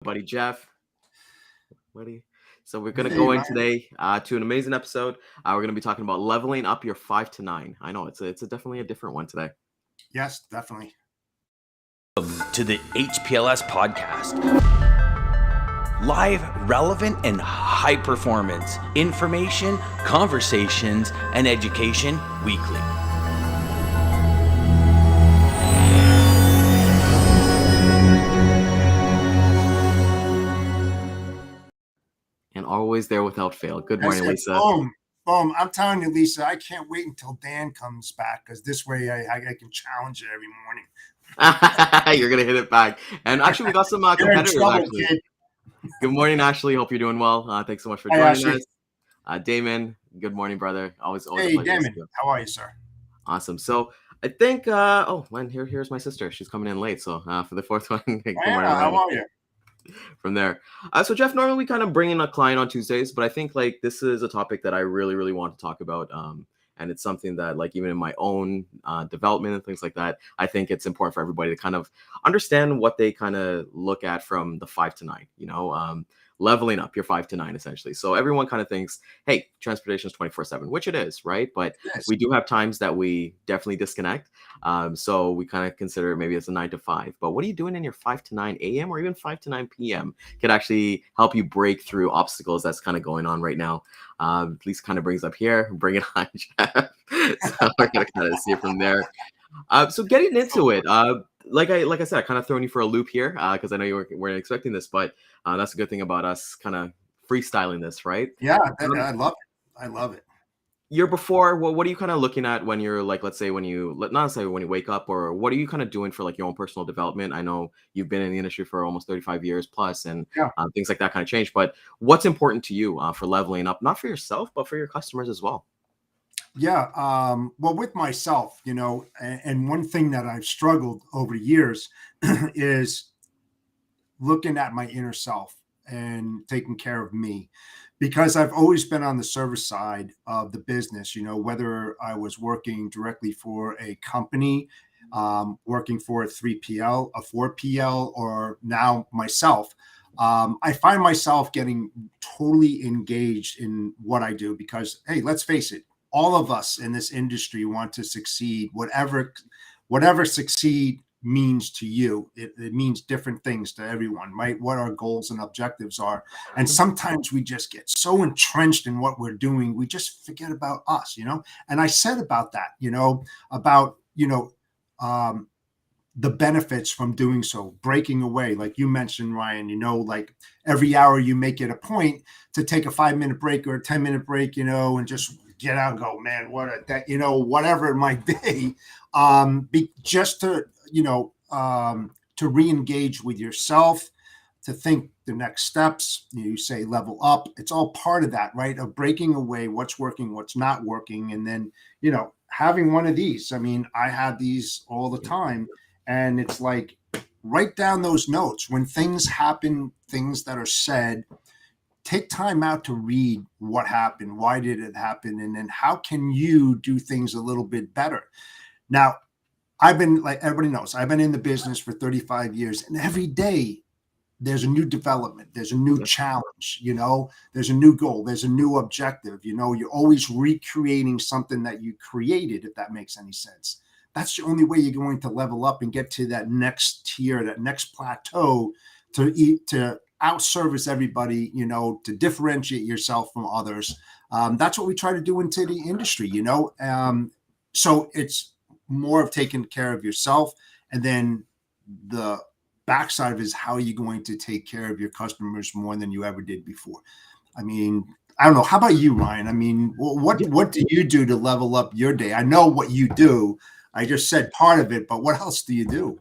buddy Jeff. Buddy. So we're gonna Hey, go in Ryan. today to an amazing episode. We're gonna be talking about leveling up your 5 to 9. I know it's definitely a different one today. Yes, definitely. To the HPLS podcast. Live, relevant, and high performance information, conversations, and education weekly. And always there without fail. Good I morning, said, Lisa. boom. I'm telling you, Lisa, I can't wait until Dan comes back because this way I can challenge it every morning. You're gonna hit it back. And actually, we got some You're in competitors. trouble, Actually, kid. good morning, Ashley. Hope you're doing well. Thanks so much for Hi, joining Ashley. us. Damon, good morning, brother. Always a Hey, pleasure to see Daman, you. how are you, sir? Awesome. So I think here's my sister. She's coming in late. So for the fourth one, good morning, How Ryan. are you? From there. So Jeff, normally we kind of bring in a client on Tuesdays, but I think like this is a topic that I really, really want to talk about. And it's something that like even in my own development and things like that, I think it's important for everybody to kind of understand what they kind of look at from the 5 to 9, leveling up your 5 to 9 essentially. So everyone kind of thinks, hey, transportation is 24/7, which it is, right? But Yes. we do have times that we definitely disconnect. So we kind of consider maybe it's a 9 to 5. But what are you doing in your 5 to 9 a.m. or even 5 to 9 p.m. could actually help you break through obstacles that's kind of going on right now. At least kind of brings up here, bring it on, Jeff. So we're gonna kind of see it from there. So getting into it, like I said, I kind of throwing you for a loop here because I know weren't expecting this, but that's a good thing about us kind of freestyling this, right? Yeah, I love it. I love it. You're before, well, what are you kind of looking at when you're like, let's say when you, not necessarily when you wake up, or what are you kind of doing for like your own personal development? I know you've been in the industry for almost 35 years plus, and Yeah. things like that kind of change. But what's important to you for leveling up, not for yourself, but for your customers as well? Yeah. Well, with myself, and one thing that I've struggled over years is looking at my inner self and taking care of me because I've always been on the service side of the business, whether I was working directly for a company, working for a 3PL, a 4PL, or now myself. I find myself getting totally engaged in what I do because, hey, let's face it, all of us in this industry want to succeed, whatever succeed means to you. It means different things to everyone, right? What our goals and objectives are. And sometimes we just get so entrenched in what we're doing, we just forget about us, And I said about that, about, the benefits from doing so, breaking away, like you mentioned, Ryan, like every hour you make it a point to take a 5-minute break or a 10-minute break, and just get out and go, man, whatever it might be, just to, to re-engage with yourself, to think the next steps. You say level up. It's all part of that, right? Of breaking away what's working, what's not working. And then, having one of these. I mean, I have these all the time. And it's like, write down those notes. When things happen, things that are said, take time out to read what happened. Why did it happen? And then how can you do things a little bit better? Now, I've been, like everybody knows, I've been in the business for 35 years, and every day there's a new development. There's a new challenge, there's a new goal. There's a new objective. You're always recreating something that you created, if that makes any sense. That's the only way you're going to level up and get to that next tier, that next plateau to out-service everybody, to differentiate yourself from others. That's what we try to do into the industry, So it's more of taking care of yourself, and then the backside of it is how are you going to take care of your customers more than you ever did before. I mean, I don't know. How about you, Ryan? I mean, what do you do to level up your day? I know what you do. I just said part of it, but what else do you do?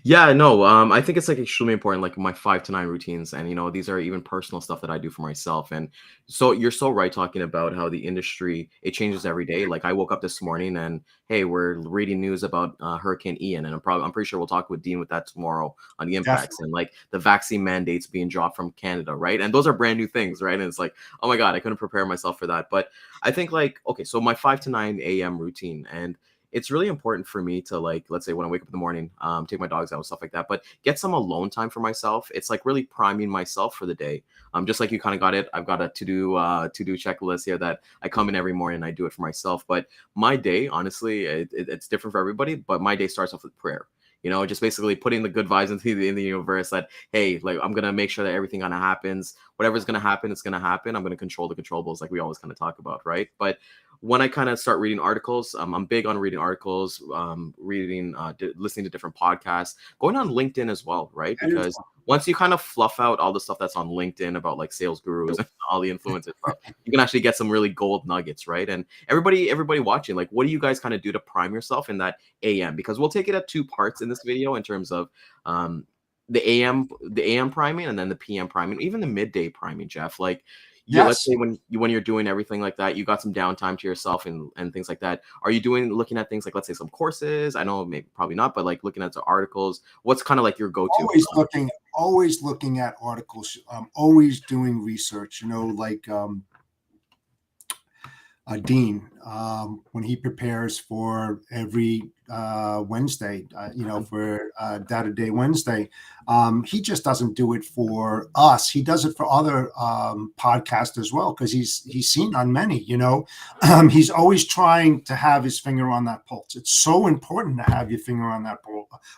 Yeah, no, I think it's like extremely important, like my 5 to 9 routines. And, these are even personal stuff that I do for myself. And so you're so right talking about how the industry, it changes every day. Like I woke up this morning and, hey, we're reading news about Hurricane Ian. And I'm pretty sure we'll talk with Dean with that tomorrow on the impacts. Definitely. And like the vaccine mandates being dropped from Canada, right? And those are brand new things, right? And it's like, oh my God, I couldn't prepare myself for that. But I think like, okay, so my 5 to 9 a.m. routine, and it's really important for me to, like, let's say when I wake up in the morning, take my dogs out and stuff like that, but get some alone time for myself. It's like really priming myself for the day. Just like you kind of got it. I've got a to do checklist here that I come in every morning and I do it for myself. But my day, honestly, it's different for everybody. But my day starts off with prayer. Just basically putting the good vibes into the universe that, hey, like, I'm gonna make sure that everything kind of happens. Whatever's gonna happen, it's gonna happen. I'm gonna control the controllables, like we always kind of talk about, right? But when I kind of start reading articles, I'm big on reading articles, listening to different podcasts, going on LinkedIn as well, right? Because once you kind of fluff out all the stuff that's on LinkedIn about like sales gurus and all the influencers stuff, you can actually get some really gold nuggets, right? And everybody watching, like, what do you guys kind of do to prime yourself in that AM? Because we'll take it at two parts in this video in terms of the AM priming and then the PM priming, even the midday priming, Jeff. Like, yeah, let's say when you're doing everything like that, you got some downtime to yourself and things like that. Are you looking at things like, let's say, some courses? I know maybe probably not, but like looking at the articles. What's kind of like your go-to? Always looking at articles. Always doing research. Like Dean, when he prepares for every Wednesday, for Data Day Wednesday, he just doesn't do it for us. He does it for other podcasts as well, because he's seen on many. He's always trying to have his finger on that pulse. It's so important to have your finger on that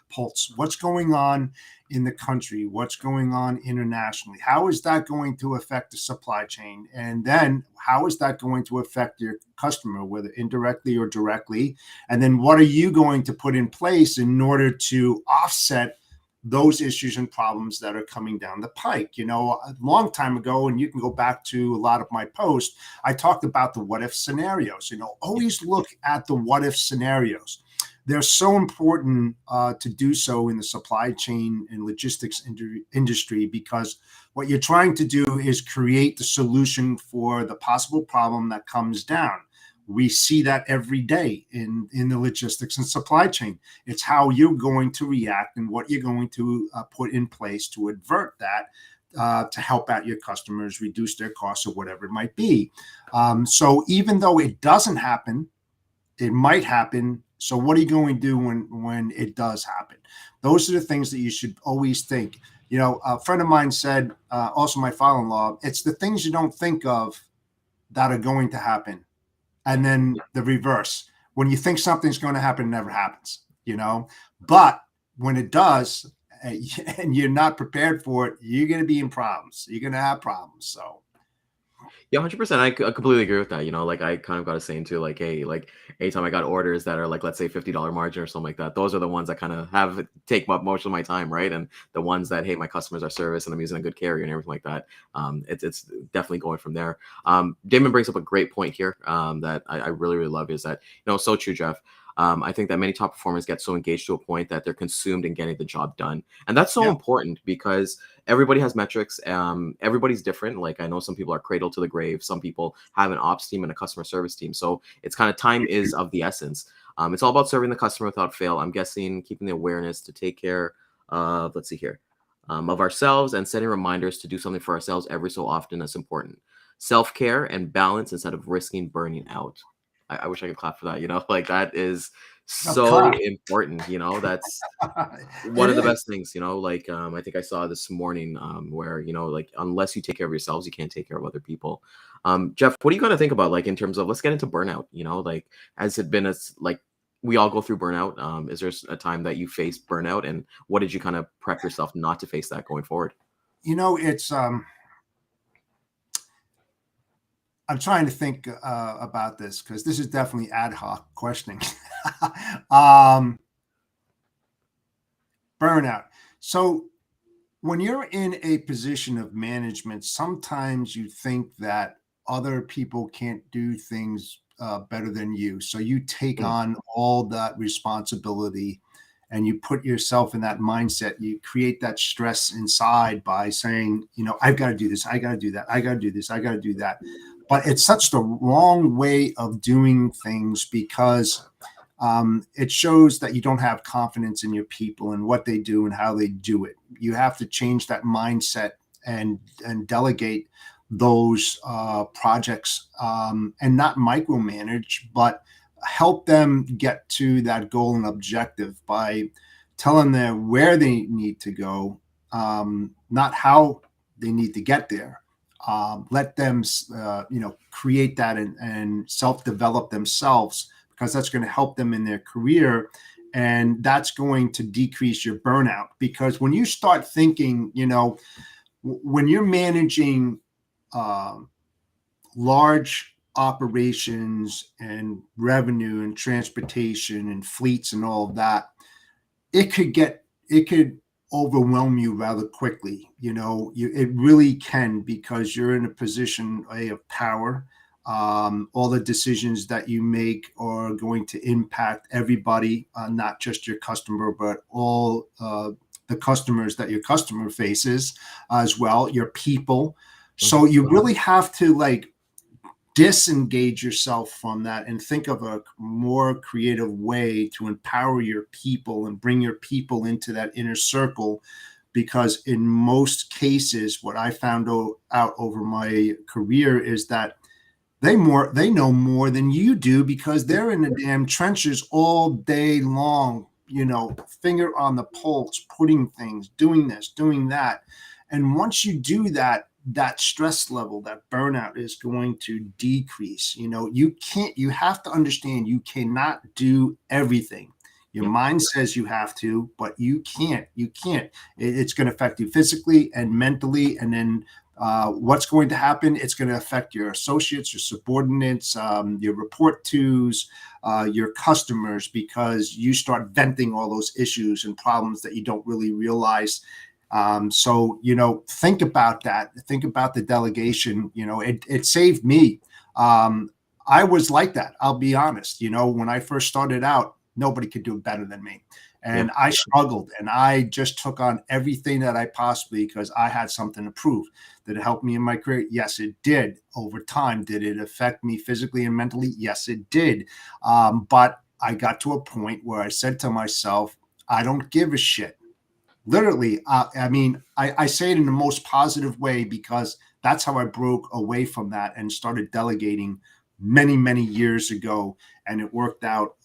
pulse. What's going on in the country? What's going on internationally? How is that going to affect the supply chain? And then how is that going to affect your customer, whether indirectly or directly? And then what are you going to put in place in order to offset those issues and problems that are coming down the pike? A long time ago, and you can go back to a lot of my posts, I talked about the what if scenarios. Always look at the what if scenarios. They're so important to do so in the supply chain and logistics industry, because what you're trying to do is create the solution for the possible problem that comes down. We see that every day in the logistics and supply chain. It's how you're going to react and what you're going to put in place to avert that, to help out your customers, reduce their costs, or whatever it might be. So even though it doesn't happen, it might happen. So what are you going to do when it does happen? Those are the things that you should always think. A friend of mine said, also my father-in-law, it's the things you don't think of that are going to happen. And then the reverse. When you think something's going to happen, it never happens, But when it does, and you're not prepared for it, you're going to be in problems. You're going to have problems. So. Yeah, 100%. I completely agree with that. Like, I kind of got a saying too, like, hey, like, anytime I got orders that are like, let's say $50 margin or something like that, those are the ones that kind of take up most of my time, right? And the ones that, hey, my customers are service and I'm using a good carrier and everything like that. It's definitely going from there. Daman brings up a great point here that I really, really love, is that, so true, Jeff. I think that many top performers get so engaged to a point that they're consumed in getting the job done. And that's so important, because everybody has metrics. Everybody's different. Like, I know some people are cradle to the grave. Some people have an ops team and a customer service team. So it's kind of, time is of the essence. It's all about serving the customer without fail. I'm guessing keeping the awareness to take care of, let's see here, of ourselves, and setting reminders to do something for ourselves every so often. That's important. Self-care and balance instead of risking burning out. I wish I could clap for that. Like, that is so important. That's one of the best things, like, I think I saw this morning where, like, unless you take care of yourselves, you can't take care of other people. Jeff, what do you kind of think about, like, in terms of, let's get into burnout, like, has it been like, we all go through burnout? Is there a time that you faced burnout, and what did you kind of prep yourself not to face that going forward? It's I'm trying to think about this, because this is definitely ad hoc questioning. Burnout. So when you're in a position of management, sometimes you think that other people can't do things better than you. So you take on all that responsibility, and you put yourself in that mindset. You create that stress inside by saying, I've got to do this, I got to do that, I got to do this, I got to do that. But it's such the wrong way of doing things, because it shows that you don't have confidence in your people and what they do and how they do it. You have to change that mindset and delegate those projects, and not micromanage, but help them get to that goal and objective by telling them where they need to go, not how they need to get there. Let them, create that and self-develop themselves, because that's going to help them in their career. And that's going to decrease your burnout, because when you start thinking, when you're managing large operations and revenue and transportation and fleets and all of that, it could overwhelm you rather quickly. It really can, because you're in a position of power. All the decisions that you make are going to impact everybody, not just your customer, but all the customers that your customer faces as well, your people. So you really have to disengage yourself from that and think of a more creative way to empower your people and bring your people into that inner circle. Because in most cases, what I found out over my career is that they know more than you do, because they're in the damn trenches all day long, finger on the pulse, putting things, doing this, doing that. And once you do that, that stress level, that burnout is going to decrease. You have to understand, you cannot do everything. Your mind says you have to, but you can't. It's going to affect you physically and mentally. And then what's going to happen? It's going to affect your associates, your subordinates, your report tos, your customers, because you start venting all those issues and problems that you don't really realize. So, think about that. Think about the delegation. It saved me. I was like that. I'll be honest. When I first started out, nobody could do it better than me. And I struggled, and I just took on everything that I possibly, because I had something to prove. Did it help me in my career? Yes, it did. Over time, did it affect me physically and mentally? Yes, it did. But I got to a point where I said to myself, I don't give a shit. Literally, I say it in the most positive way, because that's how I broke away from that and started delegating many, many years ago. And it worked out.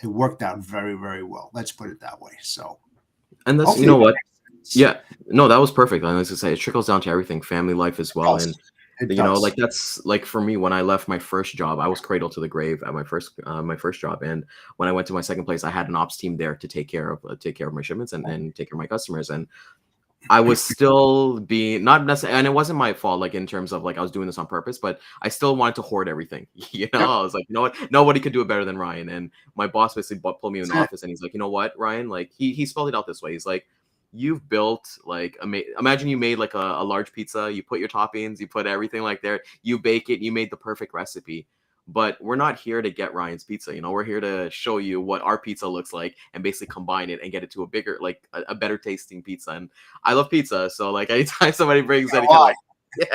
It worked out very, very well. Let's put it that way. So, and that's, you know what? Yeah, no, that was perfect. I was gonna say, it trickles down to everything, family life as well. And that's like, for me, when I left my first job, I was cradle to the grave at my first job. And when I went to my second place, I had an ops team there to take care of my shipments and take care of my customers. And I was still being, not necessarily, and it wasn't my fault, like in terms of I was doing this on purpose, but I still wanted to hoard everything. I was like, what? Nobody could do it better than Ryan. And my boss basically pulled me in the office, and he's like, you know what, Ryan? He spelled it out this way. He's like, you've built imagine you made a large pizza, you put your toppings, you put everything there, you bake it, you made the perfect recipe. But we're not here to get Ryan's pizza. We're here to show you what our pizza looks like and basically combine it and get it to a bigger, a better tasting pizza. And I love pizza, so anytime somebody brings any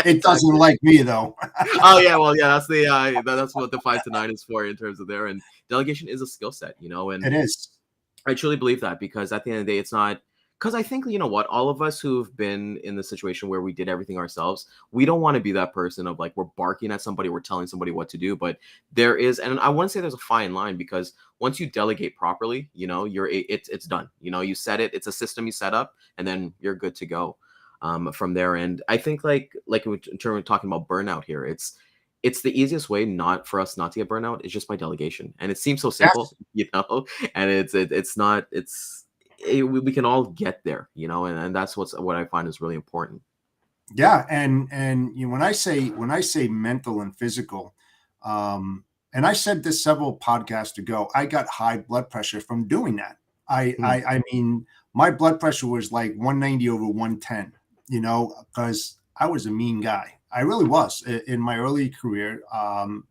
it doesn't like me though. Oh yeah, well yeah, that's what the 5 to 9 is for in terms of there. And delegation is a skill set, and it is. I truly believe that, because at the end of the day, it's not. Because I think, all of us who've been in the situation where we did everything ourselves, we don't want to be that person of we're barking at somebody, we're telling somebody what to do. But there is, and I want to say there's a fine line, because once you delegate properly, it's done. You set it, it's a system you set up, and then you're good to go from there. And I think in terms of talking about burnout here, it's the easiest way for us not to get burnout is just by delegation. And it seems so simple, and we can all get there, and that's what I find is really important. Yeah, and when I say mental and physical, and I said this several podcasts ago, I got high blood pressure from doing that. I mean, my blood pressure was 190 over 110, because I was a mean guy. I really was in my early career.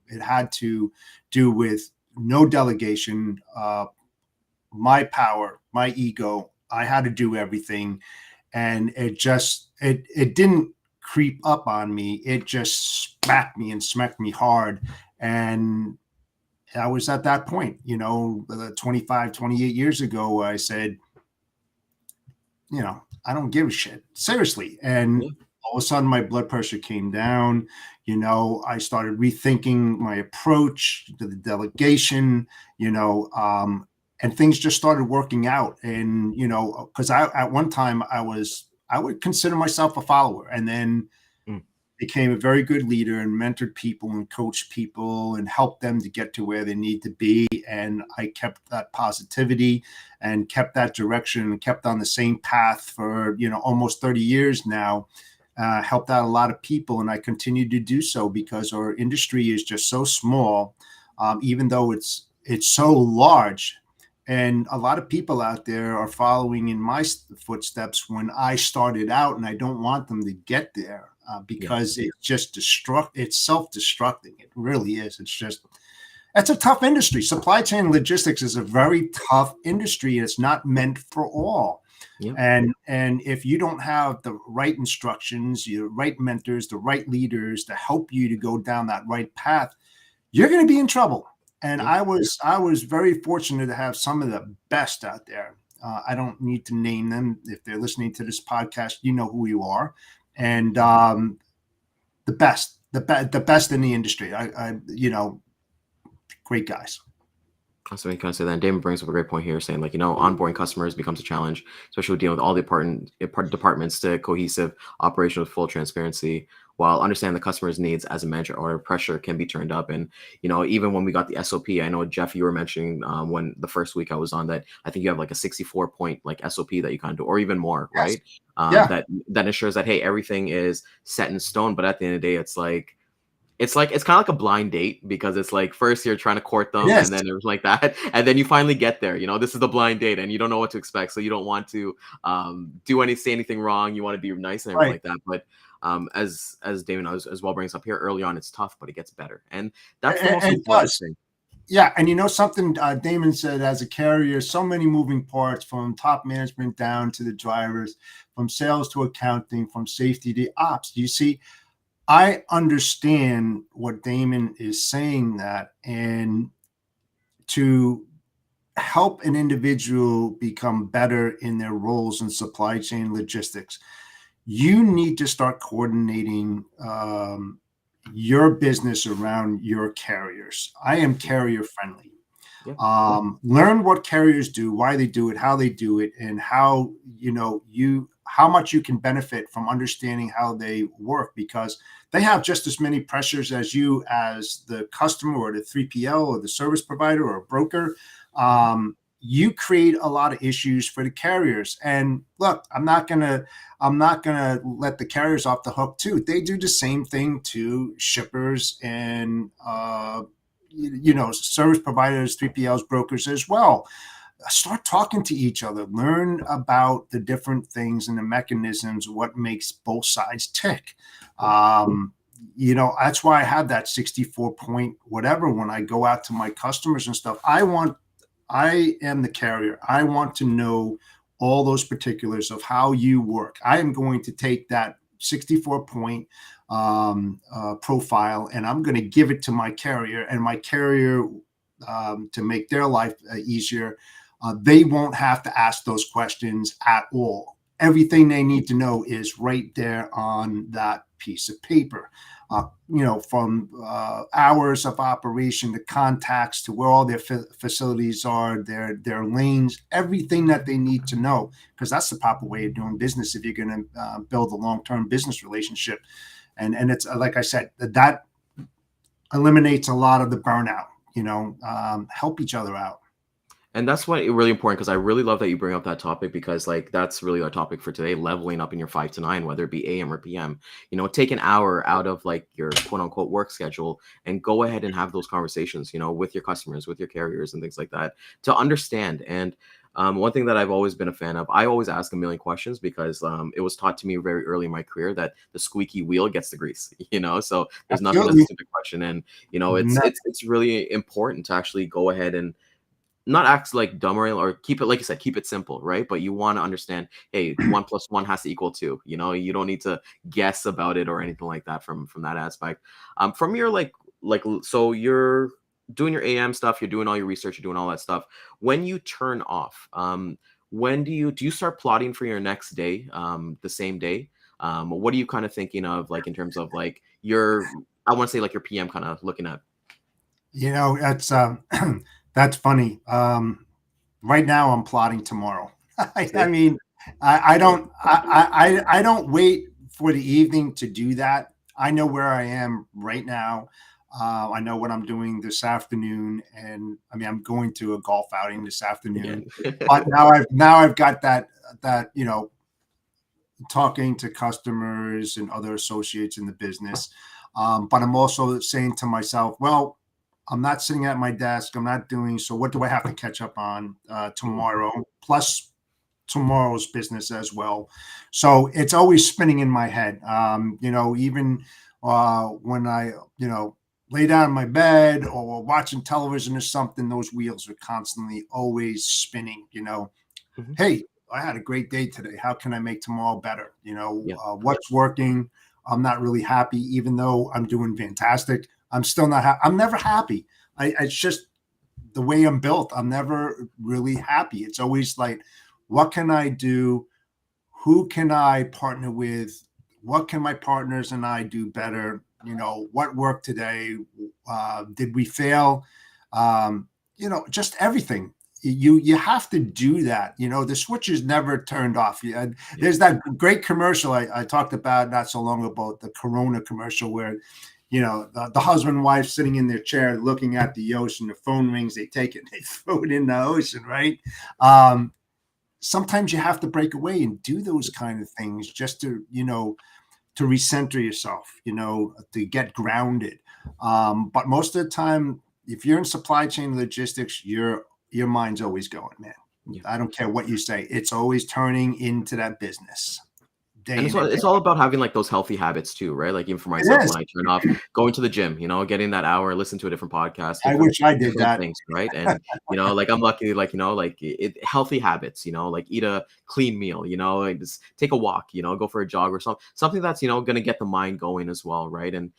It had to do with no delegation, my power, my ego. I had to do everything, and it didn't creep up on me. It just smacked me hard. And I was at that point, 25, 28 years ago, I said, I don't give a shit, seriously. And All of a sudden my blood pressure came down. I started rethinking my approach to the delegation, and things just started working out. And, because at one time I would consider myself a follower, and then Mm. became a very good leader and mentored people and coached people and helped them to get to where they need to be. And I kept that positivity and kept that direction and kept on the same path for, almost 30 years now. Helped out a lot of people, and I continue to do so because our industry is just so small, even though it's so large. And a lot of people out there are following in my footsteps when I started out, and I don't want them to get there because it's just it's self-destructing. It really is. It's a tough industry. Supply chain logistics is a very tough industry. It's not meant for all. Yeah. And if you don't have the right instructions, the right mentors, the right leaders to help you to go down that right path, you're going to be in trouble. And I was very fortunate to have some of the best out there. I don't need to name them. If they're listening to this podcast, you know who you are. And the best in the industry. Great guys. So we kind of say that. And Damon brings up a great point here, saying onboarding customers becomes a challenge, especially with dealing with all the departments to cohesive operation with full transparency, while understanding the customer's needs as a manager or pressure can be turned up. And, even when we got the SOP, I know, Jeff, you were mentioning when the first week I was on that, I think you have like a 64-point SOP that you kind of do, or even more, Yes. right? That ensures that, hey, everything is set in stone. But at the end of the day, it's kind of like a blind date, because it's like first you're trying to court them, Yes. and then it was like that, and then you finally get there. This is the blind date, and you don't know what to expect, so you don't want to say anything wrong. You want to be nice and everything like that. But as Damon as well brings up here early on, it's tough, but it gets better, and that's the most important thing. Yeah, and something Damon said, as a carrier, so many moving parts from top management down to the drivers, from sales to accounting, from safety to ops. You see, I understand what Daman is saying, that, and to help an individual become better in their roles in supply chain logistics, you need to start coordinating your business around your carriers. I am carrier friendly. Learn what carriers do, why they do it, how they do it, and how how much you can benefit from understanding how they work, because they have just as many pressures as you, as the customer or the 3PL or the service provider or a broker. You create a lot of issues for the carriers. And look, I'm not gonna let the carriers off the hook too. They do the same thing to shippers and service providers, 3PLs, brokers as well. Start talking to each other, learn about the different things and the mechanisms, what makes both sides tick. That's why I have that 64-point whatever when I go out to my customers and stuff. I am the carrier. I want to know all those particulars of how you work. I am going to take that 64-point profile, and I'm going to give it to my carrier, and my carrier, to make their life easier, they won't have to ask those questions at all. Everything they need to know is right there on that piece of paper. From hours of operation to contacts to where all their facilities are, their lanes, everything that they need to know, because that's the proper way of doing business if you're going to build a long-term business relationship. And it's like I said, that eliminates a lot of the burnout. Help each other out. And that's what really important, because I really love that you bring up that topic, because that's really our topic for today: leveling up in your 5 to 9, whether it be AM or PM. Take an hour out of your quote unquote work schedule and go ahead and have those conversations, with your customers, with your carriers and things like that, to understand. And one thing that I've always been a fan of, I always ask a million questions, because it was taught to me very early in my career that the squeaky wheel gets the grease, so there's nothing as a stupid question. And, it's really important to actually go ahead and not act like dumb, or keep it, like you said, keep it simple, right? But you want to understand, hey, 1 + 1 has to equal 2. You don't need to guess about it or anything like that from that aspect. From your so you're doing your AM stuff, you're doing all your research, you're doing all that stuff. When you turn off, when do you start plotting for your next day, the same day? What are you kind of thinking of, like in terms of like your, I want to say like your PM kind of looking at? That's that's funny. Right now I'm plotting tomorrow. I mean, I don't wait for the evening to do that. I know where I am right now. I know what I'm doing this afternoon, and I mean I'm going to a golf outing this afternoon. Again. But now I've got that talking to customers and other associates in the business. But I'm also saying to myself, well, I'm not sitting at my desk. I'm not doing so. What do I have to catch up on tomorrow? Plus tomorrow's business as well. So it's always spinning in my head. Even when I, lay down in my bed or watching television or something, those wheels are constantly always spinning. Mhm. Hey, I had a great day today. How can I make tomorrow better? Yeah. What's working? I'm not really happy, even though I'm doing fantastic. I'm still not. I'm never happy. It's just the way I'm built. I'm never really happy. It's always like, what can I do? Who can I partner with? What can my partners and I do better? What worked today? Did we fail? Just everything. You have to do that. The switch is never turned off. There's that great commercial I talked about not so long ago, the Corona commercial, where the husband and wife sitting in their chair looking at the ocean. The phone rings, they take it, they throw it in the ocean, right? Sometimes you have to break away and do those kind of things just to recenter yourself, to get grounded. But most of the time, if you're in supply chain logistics, your mind's always going, man. Yeah. I don't care what you say. It's always turning into that business. And it's all about having like those healthy habits too, right? Like even for myself, when I turn off, going to the gym, getting that hour, listen to a different podcast. I wish I did that. Things, right? And like I'm lucky, like healthy habits, like eat a clean meal, like just take a walk, go for a jog or something that's gonna get the mind going as well, right? And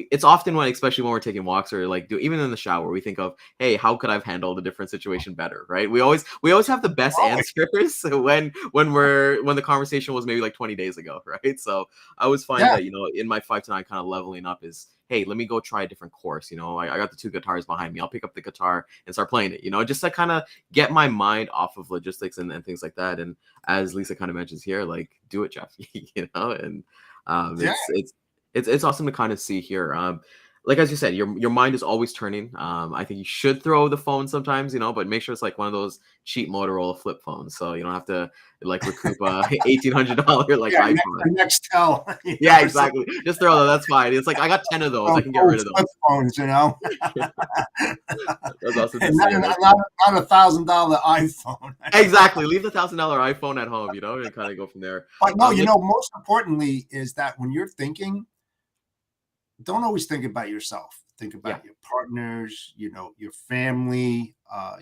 it's often especially when we're taking walks or like even in the shower, we think of, hey, how could I've handled a different situation better, right? We always have the best answers when the conversation was maybe like 20 days ago, right? So I always find that in my 5 to 9 kind of leveling up is, hey, let me go try a different course. I got the 2 guitars behind me. I'll pick up the guitar and start playing it. Just to kind of get my mind off of logistics and things like that. And as Lisa kind of mentions here, like, do it, Jeff. And it's awesome to kind of see here. Like as you said, your mind is always turning. I think you should throw the phone sometimes, but make sure it's like one of those cheap Motorola flip phones, so you don't have to like recoup a $1,800 like iPhone. Nextel. Yeah, exactly. Just throw them. That's fine. It's like I got 10 of those. I can get rid of those. Flip phones, That's awesome. Not $1,000 iPhone. Exactly. Leave the $1,000 iPhone at home, and kind of go from there. But no, most importantly is that when you're thinking, don't always think about yourself. Think about your partners, your family,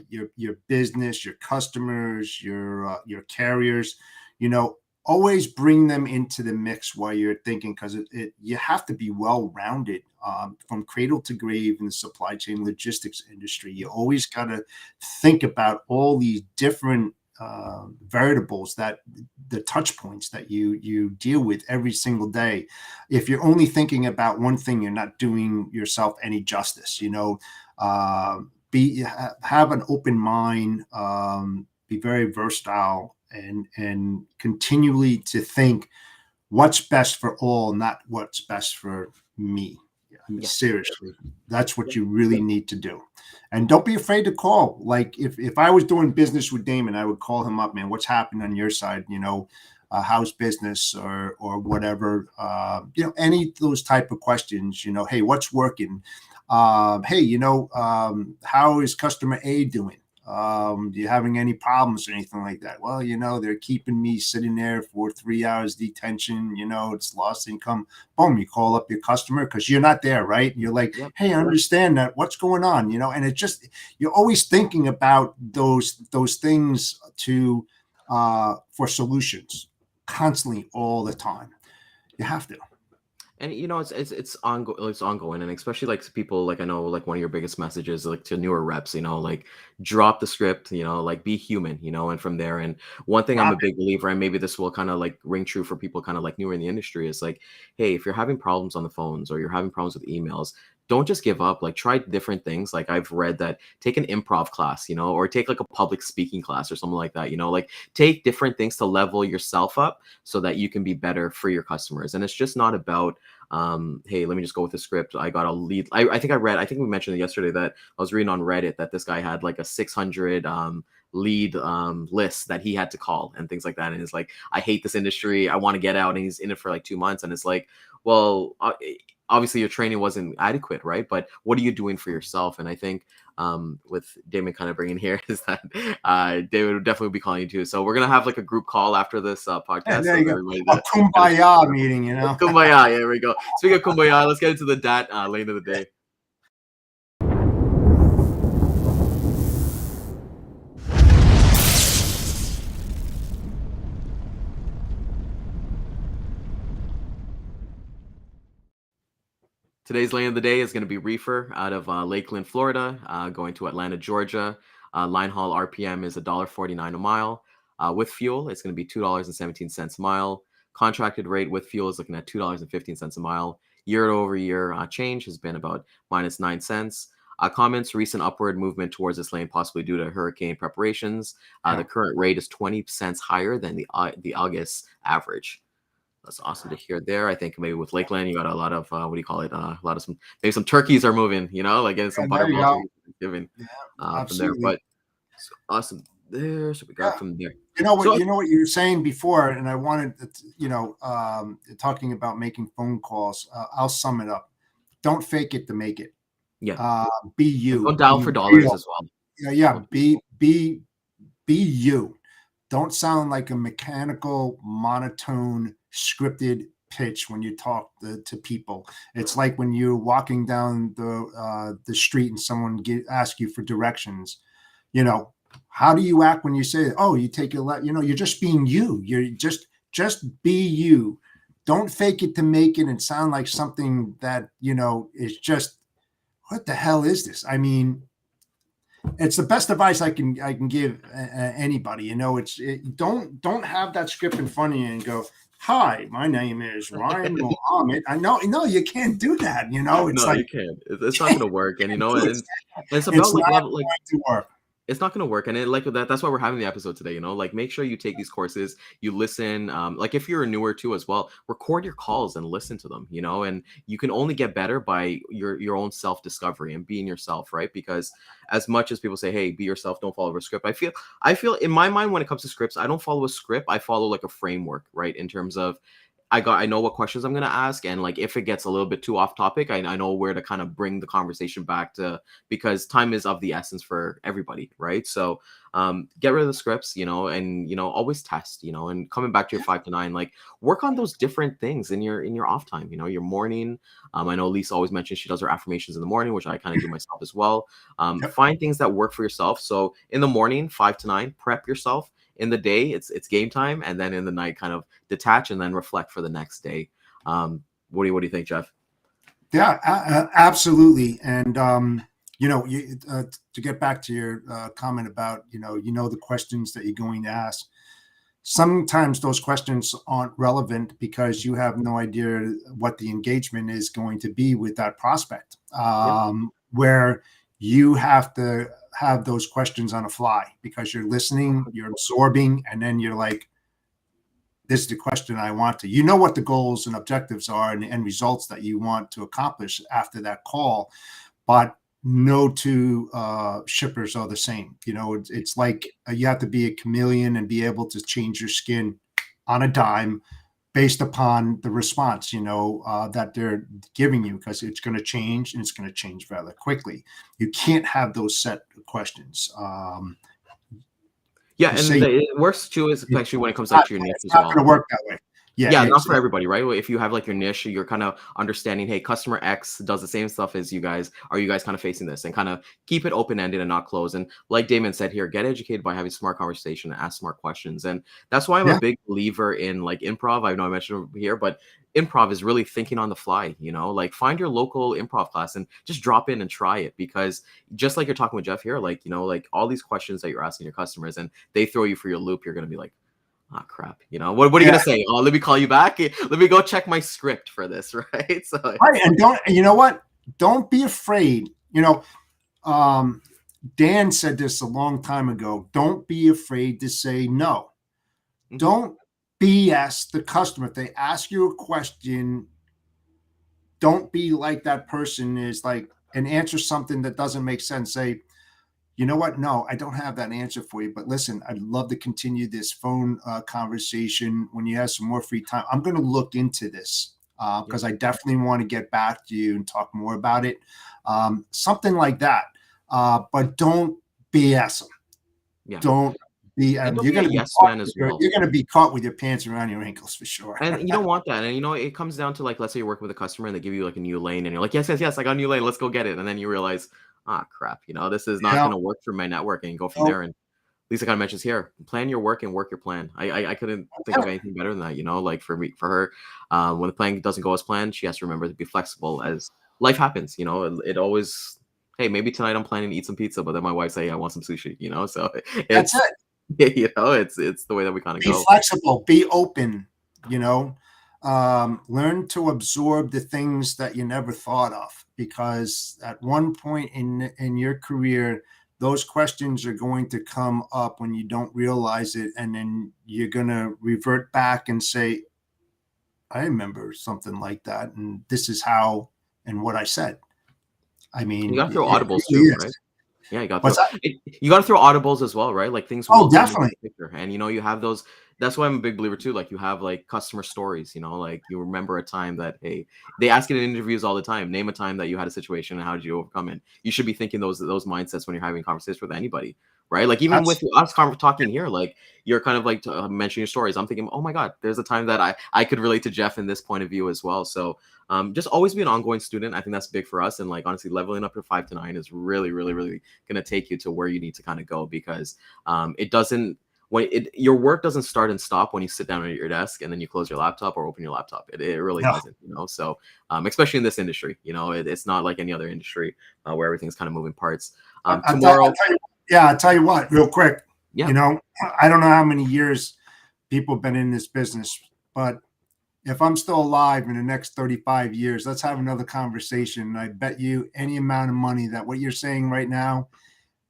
your business, your customers, your carriers. Always bring them into the mix while you're thinking, because you have to be well-rounded from cradle to grave in the supply chain logistics industry. You always got to think about all these different variables, that the touch points that you deal with every single day. If you're only thinking about one thing, you're not doing yourself any justice. Have an open mind, be very versatile, and continually to think what's best for all, not what's best for me. I mean, seriously, that's what you really need to do. And don't be afraid to call. Like if I was doing business with Daman, I would call him up, man, what's happening on your side? How's business or whatever, any of those type of questions, hey, what's working? Hey, how is customer A doing? Do you having any problems or anything like that? Well, they're keeping me sitting there for 3 hours detention, it's lost income. Boom, you call up your customer because you're not there, right? You're like, hey, I understand that. What's going on? And it just, you're always thinking about those things for solutions constantly all the time. You have to. And it's ongoing, and especially like people like I know like one of your biggest messages like to newer reps, like drop the script, like be human, and from there. And one thing I'm a big believer, and maybe this will kind of like ring true for people kind of like newer in the industry, is like, hey, if you're having problems on the phones or you're having problems with emails, don't just give up. Like try different things. Like I've read that take an improv class, or take like a public speaking class or something like that. Like take different things to level yourself up so that you can be better for your customers. And it's just not about hey, let me just go with the script. I got a lead. I think we mentioned it yesterday that I was reading on Reddit that this guy had like a 600 lead list that he had to call and things like that. And it's like, I hate this industry. I want to get out. And he's in it for like 2 months. And it's like, well, obviously your training wasn't adequate, right? But what are you doing for yourself? And I think with Daman kind of bringing here is that David would definitely be calling you too. So we're gonna have like a group call after this podcast. Yeah, there you go. A kumbaya meeting, Kumbaya, there we go. Speaking of kumbaya, let's get into the DAT lane of the day. Today's lane of the day is going to be reefer out of Lakeland, Florida, going to Atlanta, Georgia. Line haul RPM is $1.49 a mile. With fuel, it's going to be $2.17 a mile. Contracted rate with fuel is looking at $2.15 a mile. Year over year change has been about minus 9 cents. Comments: recent upward movement towards this lane, possibly due to hurricane preparations. The current rate is 20 cents higher than the August average. That's awesome to hear there. I think maybe with Lakeland, you got a lot of what do you call it? A lot of maybe some turkeys are moving, like getting some butterballs giving from there. But it's awesome there. So we got from there. You know what you were saying before, and I wanted, talking about making phone calls. I'll sum it up. Don't fake it to make it. Yeah. Be you. Don't dial for dollars as well. Yeah. Be you. Don't sound like a mechanical, monotone, scripted pitch when you talk to people. It's like when you're walking down the street and someone asks you for directions. How do you act when you say, "Oh, you take a left"? You're just being you. You're just be you. Don't fake it to make it and sound like something that is just, what the hell is this? I mean, it's the best advice I can give anybody. Don't have that script in front of you and go, "Hi, my name is Ryan Mohammed." No, you can't do that. It's no, like, you can't. It's not going to work. And it's about like to work. It's not going to work. And that's why we're having the episode today. Like make sure you take these courses, you listen. Like if you're newer too as well, record your calls and listen to them. And you can only get better by your own self-discovery and being yourself, right? Because as much as people say, hey, be yourself, don't follow a script, I feel in my mind, when it comes to scripts, I don't follow a script. I follow like a framework, right? In terms of I know what questions I'm going to ask. And like, if it gets a little bit too off topic, I know where to kind of bring the conversation back to, because time is of the essence for everybody. Right. So get rid of the scripts, and, always test, and coming back to your 5 to 9, like work on those different things in your off time, your morning. I know Lisa always mentions she does her affirmations in the morning, which I kind of do myself as well. Find things that work for yourself. So in the morning, 5 to 9, prep yourself. In the day, it's game time, and then in the night, kind of detach and then reflect for the next day. What do you think, Jeff? Yeah, absolutely. And to get back to your comment about the questions that you're going to ask. Sometimes those questions aren't relevant because you have no idea what the engagement is going to be with that prospect. Where you have to have those questions on a fly because you're listening, you're absorbing, and then you're like, this is the question I want to. What the goals and objectives are and the end results that you want to accomplish after that call, but no two shippers are the same. It's like you have to be a chameleon and be able to change your skin on a dime based upon the response, that they're giving you, because it's going to change, and it's going to change rather quickly. You can't have those set questions. And it works too, especially when it comes to your niche as well. It's not going to work that way. Yeah, not for everybody, right? If you have like your niche, you're kind of understanding, hey, customer X does the same stuff as you guys. Are you guys kind of facing this? And kind of keep it open ended and not closed. And like Damon said here, get educated by having smart conversation and ask smart questions. And that's why I'm a big believer in like improv. I know I mentioned it here, but improv is really thinking on the fly, like find your local improv class and just drop in and try it. Because just like you're talking with Jeff here, like, like all these questions that you're asking your customers and they throw you for your loop, you're going to be like, oh crap, what are you gonna say? Oh, let me call you back. Let me go check my script for this, right? So right, and don't be afraid. Dan said this a long time ago. Don't be afraid to say no. Mm-hmm. Don't BS the customer. If they ask you a question, don't be like that person is like and answer something that doesn't make sense. Say, you know what? No, I don't have that answer for you. But listen, I'd love to continue this phone conversation when you have some more free time. I'm going to look into this because I definitely want to get back to you and talk more about it. Something like that. But don't BS them. Yeah. Don't be. You're going to be yes man as well. You're going to be caught with your pants around your ankles for sure. And you don't want that. And it comes down to like, let's say you're working with a customer and they give you like a new lane, and you're like, yes, I got a new lane. Let's go get it. And then you realize, crap, this is not going to work for my network, and go from there. And Lisa kind of mentions here, plan your work and work your plan. I couldn't think of anything better than that, like for her, when the plan doesn't go as planned, she has to remember to be flexible as life happens. It always, hey, maybe tonight I'm planning to eat some pizza, but then my wife say, hey, I want some sushi, so that's it. It's the way that we kind of go. Be flexible, be open, learn to absorb the things that you never thought of, because at one point in your career, those questions are going to come up when you don't realize it. And then you're going to revert back and say, I remember something like that. And this is how, and what I said. I mean, you got to throw audibles too, right? Yeah, you got to throw audibles as well, right? Like things. Oh, definitely. And you have those. That's why I'm a big believer too. Like you have like customer stories. Like you remember a time that, hey, they ask it in interviews all the time. Name a time that you had a situation and how did you overcome it? You should be thinking those mindsets when you're having conversations with anybody, right? Like even with us talking here, like you're kind of like mentioning your stories. I'm thinking, oh my God, there's a time that I could relate to Jeff in this point of view as well. So just always be an ongoing student. I think that's big for us. And like, honestly, leveling up your 5 to 9 is really, really, really going to take you to where you need to kind of go, because it doesn't, your work doesn't start and stop when you sit down at your desk and then you close your laptop or open your laptop. It really doesn't, so especially in this industry, it's not like any other industry where everything's kind of moving parts. Tomorrow. I'll tell you what, real quick, I don't know how many years people have been in this business, but if I'm still alive in the next 35 years, let's have another conversation. I bet you any amount of money that what you're saying right now,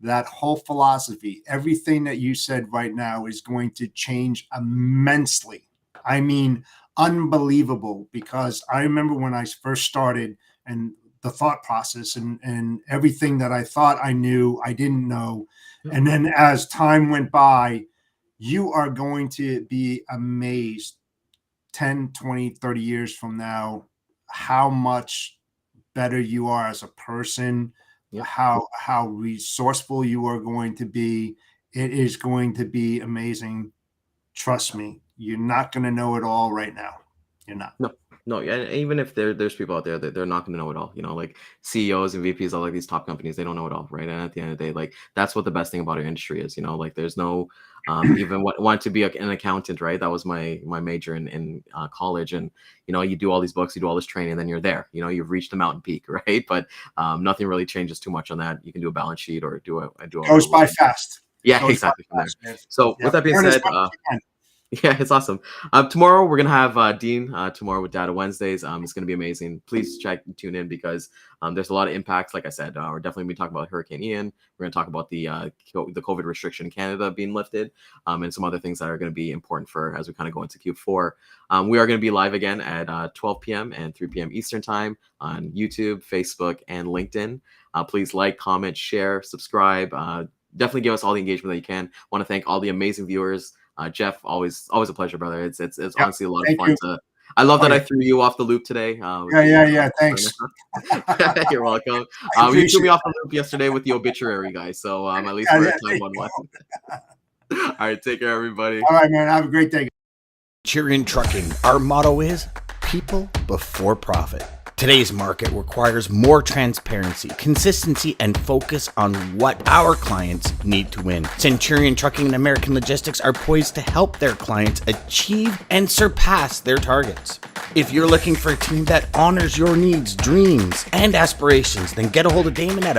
that whole philosophy, everything that you said right now is going to change immensely. I mean, unbelievable, because I remember when I first started and the thought process and everything that I thought I knew, I didn't know. And then as time went by, you are going to be amazed 10, 20, 30 years from now, how much better you are as a person, how resourceful you are going to be. It is going to be amazing. Trust me, you're not going to know it all right now. You're not. No, yeah. Even if there's people out there that they're not going to know it all, like CEOs and VPs of like these top companies, they don't know it all, right? And at the end of the day, like that's what the best thing about our industry is, like there's no even want to be an accountant, right? That was my major in college, and you do all these books, you do all this training, and then you're there. You've reached the mountain peak, right? But nothing really changes too much on that. You can do a balance sheet or do a goes by fast. Yeah, exactly. So with that being said. Yeah, it's awesome. Tomorrow we're gonna have Dean tomorrow with Data Wednesdays. It's gonna be amazing. Please tune in, because there's a lot of impacts. Like I said, we're definitely gonna be talking about Hurricane Ian. We're gonna talk about the COVID restriction in Canada being lifted, and some other things that are gonna be important for as we kind of go into Q4. We are gonna be live again at 12 p.m. and 3 p.m. Eastern time on YouTube, Facebook, and LinkedIn. Please like, comment, share, subscribe. Definitely give us all the engagement that you can. Want to thank all the amazing viewers. Jeff, always a pleasure, brother. It's honestly a lot of fun I love that I threw you off the loop today. Yeah. Thanks. You're welcome. You threw me off the loop yesterday with the obituary guy, so at least we're at time 1-1. All right, take care, everybody. All right, man. Have a great day. Centurion Trucking, our motto is people before profit. Today's market requires more transparency, consistency, and focus on what our clients need to win. Centurion Trucking and American Logistics are poised to help their clients achieve and surpass their targets. If you're looking for a team that honors your needs, dreams, and aspirations, then get a hold of Daman at